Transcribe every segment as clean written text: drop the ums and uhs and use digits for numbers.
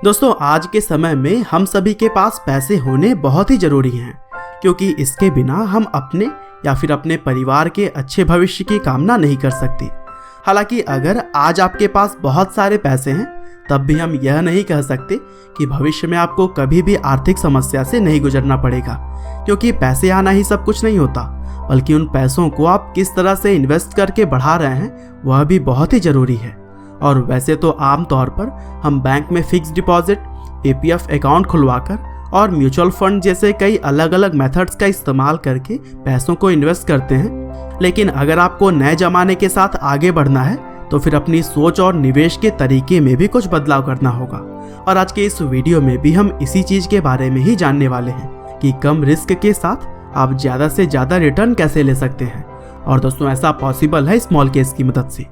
दोस्तों आज के समय में हम सभी के पास पैसे होने बहुत ही जरूरी हैं, क्योंकि इसके बिना हम अपने या फिर अपने परिवार के अच्छे भविष्य की कामना नहीं कर सकते। हालांकि अगर आज आपके पास बहुत सारे पैसे हैं तब भी हम यह नहीं कह सकते कि भविष्य में आपको कभी भी आर्थिक समस्या से नहीं गुजरना पड़ेगा, क्योंकि पैसे आना ही सब कुछ नहीं होता, बल्कि उन पैसों को आप किस तरह से इन्वेस्ट करके बढ़ा रहे हैं वह भी बहुत ही ज़रूरी है। और वैसे तो आम तौर पर हम बैंक में फिक्स डिपॉजिट, पीपीएफ अकाउंट खुलवाकर और म्यूचुअल फंड जैसे कई अलग अलग मेथड्स का इस्तेमाल करके पैसों को इन्वेस्ट करते हैं, लेकिन अगर आपको नए ज़माने के साथ आगे बढ़ना है तो फिर अपनी सोच और निवेश के तरीके में भी कुछ बदलाव करना होगा। और आज के इस वीडियो में भी हम इसी चीज़ के बारे में ही जानने वाले हैं कि कम रिस्क के साथ आप ज़्यादा से ज़्यादा रिटर्न कैसे ले सकते हैं। और दोस्तों ऐसा पॉसिबल है स्मॉल केस की मदद से।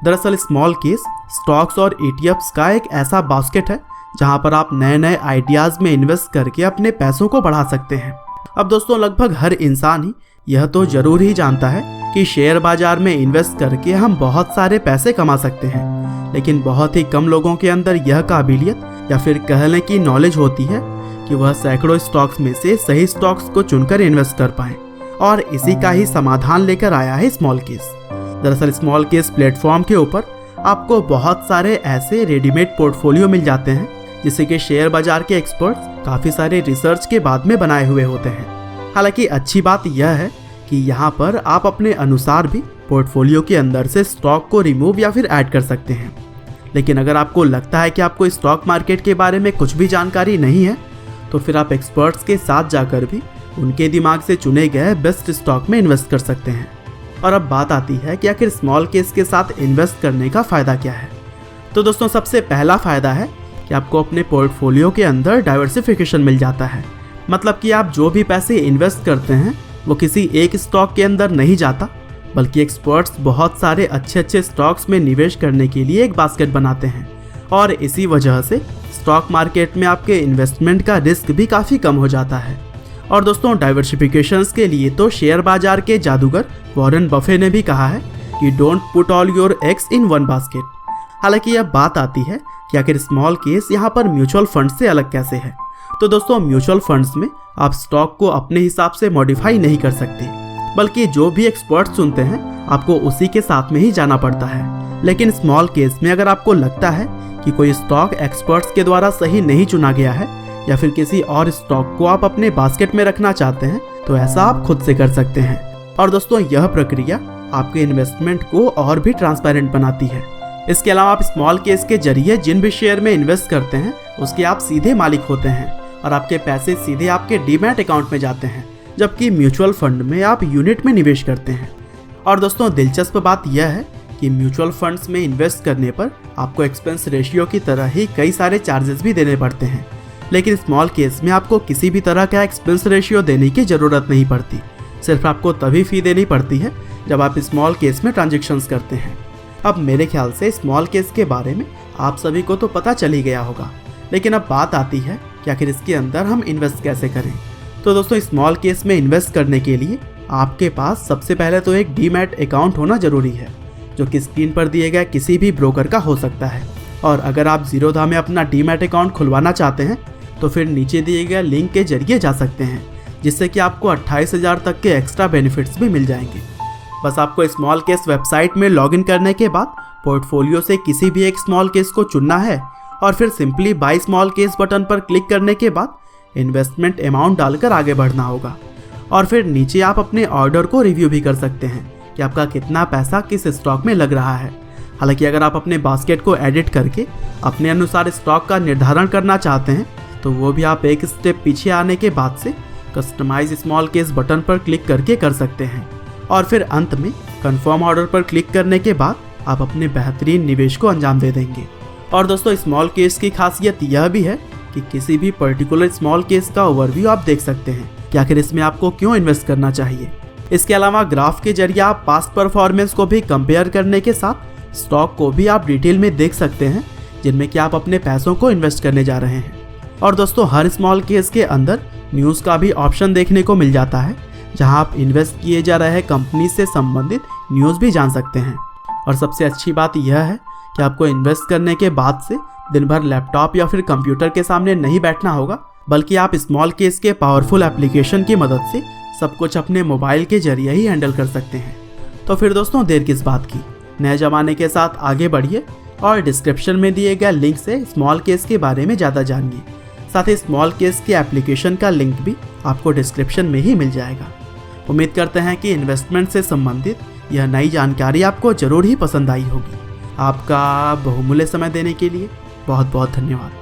दरअसल स्मॉल केस स्टॉक्स और ETFs का एक ऐसा बास्केट है जहां पर आप नए नए आइडियाज़ में इन्वेस्ट करके अपने पैसों को बढ़ा सकते हैं। अब दोस्तों लगभग हर इंसान ही यह तो जरूर ही जानता है कि शेयर बाजार में इन्वेस्ट करके हम बहुत सारे पैसे कमा सकते हैं, लेकिन बहुत ही कम लोगों के अंदर यह काबिलियत या फिर कहने की नॉलेज होती है कि वह सैकड़ों स्टॉक्स में से सही स्टॉक्स को चुनकर इन्वेस्ट कर पाएं। और इसी का ही समाधान लेकर आया है स्मॉल केस। दरअसल स्मॉल केस प्लेटफॉर्म के ऊपर आपको बहुत सारे ऐसे रेडीमेड पोर्टफोलियो मिल जाते हैं जिसे कि शेयर बाजार के एक्सपर्ट्स काफ़ी सारे रिसर्च के बाद में बनाए हुए होते हैं। हालांकि अच्छी बात यह है कि यहाँ पर आप अपने अनुसार भी पोर्टफोलियो के अंदर से स्टॉक को रिमूव या फिर ऐड कर सकते हैं। लेकिन अगर आपको लगता है कि आपको स्टॉक मार्केट के बारे में कुछ भी जानकारी नहीं है तो फिर आप एक्सपर्ट्स के साथ जाकर भी उनके दिमाग से चुने गए बेस्ट स्टॉक में इन्वेस्ट कर सकते हैं। और अब बात आती है कि आखिर स्मॉल केस के साथ इन्वेस्ट करने का फ़ायदा क्या है। तो दोस्तों सबसे पहला फ़ायदा है कि आपको अपने पोर्टफोलियो के अंदर डाइवर्सिफिकेशन मिल जाता है। मतलब कि आप जो भी पैसे इन्वेस्ट करते हैं वो किसी एक स्टॉक के अंदर नहीं जाता, बल्कि एक्सपर्ट्स बहुत सारे अच्छे स्टॉक्स में निवेश करने के लिए एक बास्केट बनाते हैं। और इसी वजह से स्टॉक मार्केट में आपके इन्वेस्टमेंट का रिस्क भी काफ़ी कम हो जाता है। और दोस्तों डाइवर्सिफिकेशंस के लिए तो शेयर बाजार के जादूगर वॉरेन बफे ने भी कहा है कि don't put all your eggs in one basket. हालांकि अब बात आती है कि आखिर स्मॉल केस यहाँ पर म्यूचुअल फंड से अलग कैसे है। तो दोस्तों म्यूचुअल फंड्स में आप स्टॉक को अपने हिसाब से मॉडिफाई नहीं कर सकते, बल्कि जो भी एक्सपर्ट चुनते हैं आपको उसी के साथ में ही जाना पड़ता है। लेकिन स्मॉल केस में अगर आपको लगता है कि कोई स्टॉक एक्सपर्ट्स के द्वारा सही नहीं चुना गया है या फिर किसी और स्टॉक को आप अपने बास्केट में रखना चाहते हैं तो ऐसा आप खुद से कर सकते हैं। और दोस्तों यह प्रक्रिया आपके इन्वेस्टमेंट को और भी ट्रांसपेरेंट बनाती है। इसके अलावा आप स्मॉल केस के जरिए जिन भी शेयर में इन्वेस्ट करते हैं उसके आप सीधे मालिक होते हैं और आपके पैसे सीधे आपके डीमैट अकाउंट में जाते हैं, जबकि म्यूचुअल फंड में आप यूनिट में निवेश करते हैं। और दोस्तों दिलचस्प बात यह है कि म्यूचुअल फंड्स में इन्वेस्ट करने पर आपको एक्सपेंस रेशियो की तरह ही कई सारे चार्जेस भी देने पड़ते हैं, लेकिन स्मॉल केस में आपको किसी भी तरह का एक्सपेंस रेशियो देने की ज़रूरत नहीं पड़ती। सिर्फ आपको तभी फ़ी देनी पड़ती है जब आप स्मॉल केस में ट्रांजेक्शन्स करते हैं। अब मेरे ख्याल से स्मॉल केस के बारे में आप सभी को तो पता चल ही गया होगा, लेकिन अब बात आती है कि आखिर इसके अंदर हम इन्वेस्ट कैसे करें। तो दोस्तों स्मॉल केस में इन्वेस्ट करने के लिए आपके पास सबसे पहले तो एक डीमैट अकाउंट होना ज़रूरी है, जो कि स्क्रीन पर दिए गए किसी भी ब्रोकर का हो सकता है। और अगर आप ज़ीरोधा में अपना डीमैट अकाउंट खुलवाना चाहते हैं तो फिर नीचे दिए गए लिंक के जरिए जा सकते हैं, जिससे कि आपको 28,000 तक के एक्स्ट्रा बेनिफिट्स भी मिल जाएंगे। बस आपको स्मॉल केस वेबसाइट में लॉगिन करने के बाद पोर्टफोलियो से किसी भी एक स्मॉल केस को चुनना है और फिर simply by small case button पर क्लिक करने के बाद इन्वेस्टमेंट अमाउंट डालकर आगे बढ़ना होगा। और फिर नीचे आप अपने ऑर्डर को रिव्यू भी कर सकते हैं कि आपका कितना पैसा किस स्टॉक में लग रहा है। हालांकि अगर आप अपने बास्केट को एडिट करके अपने अनुसार स्टॉक का निर्धारण करना चाहते हैं तो वो भी आप एक स्टेप पीछे आने के बाद से कस्टमाइज स्मॉल केस बटन पर क्लिक करके कर सकते हैं। और फिर अंत में कंफर्म ऑर्डर पर क्लिक करने के बाद आप अपने बेहतरीन निवेश को अंजाम दे देंगे। और दोस्तों स्मॉल केस की खासियत यह भी है कि किसी भी पर्टिकुलर स्मॉल केस का ओवरव्यू आप देख सकते हैं कि आखिर इसमें आपको क्यों इन्वेस्ट करना चाहिए। इसके अलावा ग्राफ के जरिए आप पास्ट परफॉर्मेंस को भी कंपेयर करने के साथ स्टॉक को भी आप डिटेल में देख सकते हैं जिनमें कि आप अपने पैसों को इन्वेस्ट करने जा रहे हैं। और दोस्तों हर स्मॉल केस के अंदर न्यूज़ का भी ऑप्शन देखने को मिल जाता है, जहां आप इन्वेस्ट किए जा रहे कंपनी से संबंधित न्यूज़ भी जान सकते हैं। और सबसे अच्छी बात यह है कि आपको इन्वेस्ट करने के बाद से दिन भर लैपटॉप या फिर कंप्यूटर के सामने नहीं बैठना होगा, बल्कि आप स्मॉल केस के पावरफुल एप्लीकेशन की मदद से सब कुछ अपने मोबाइल के जरिए ही हैंडल कर सकते हैं। तो फिर दोस्तों देर किस बात की, नए ज़माने के साथ आगे बढ़िए और डिस्क्रिप्शन में दिए गए लिंक से स्मॉल केस के बारे में ज़्यादा जानिए। साथ ही स्मॉल केस के एप्लीकेशन का लिंक भी आपको डिस्क्रिप्शन में ही मिल जाएगा। उम्मीद करते हैं कि इन्वेस्टमेंट से संबंधित यह नई जानकारी आपको ज़रूर ही पसंद आई होगी। आपका बहुमूल्य समय देने के लिए बहुत बहुत धन्यवाद।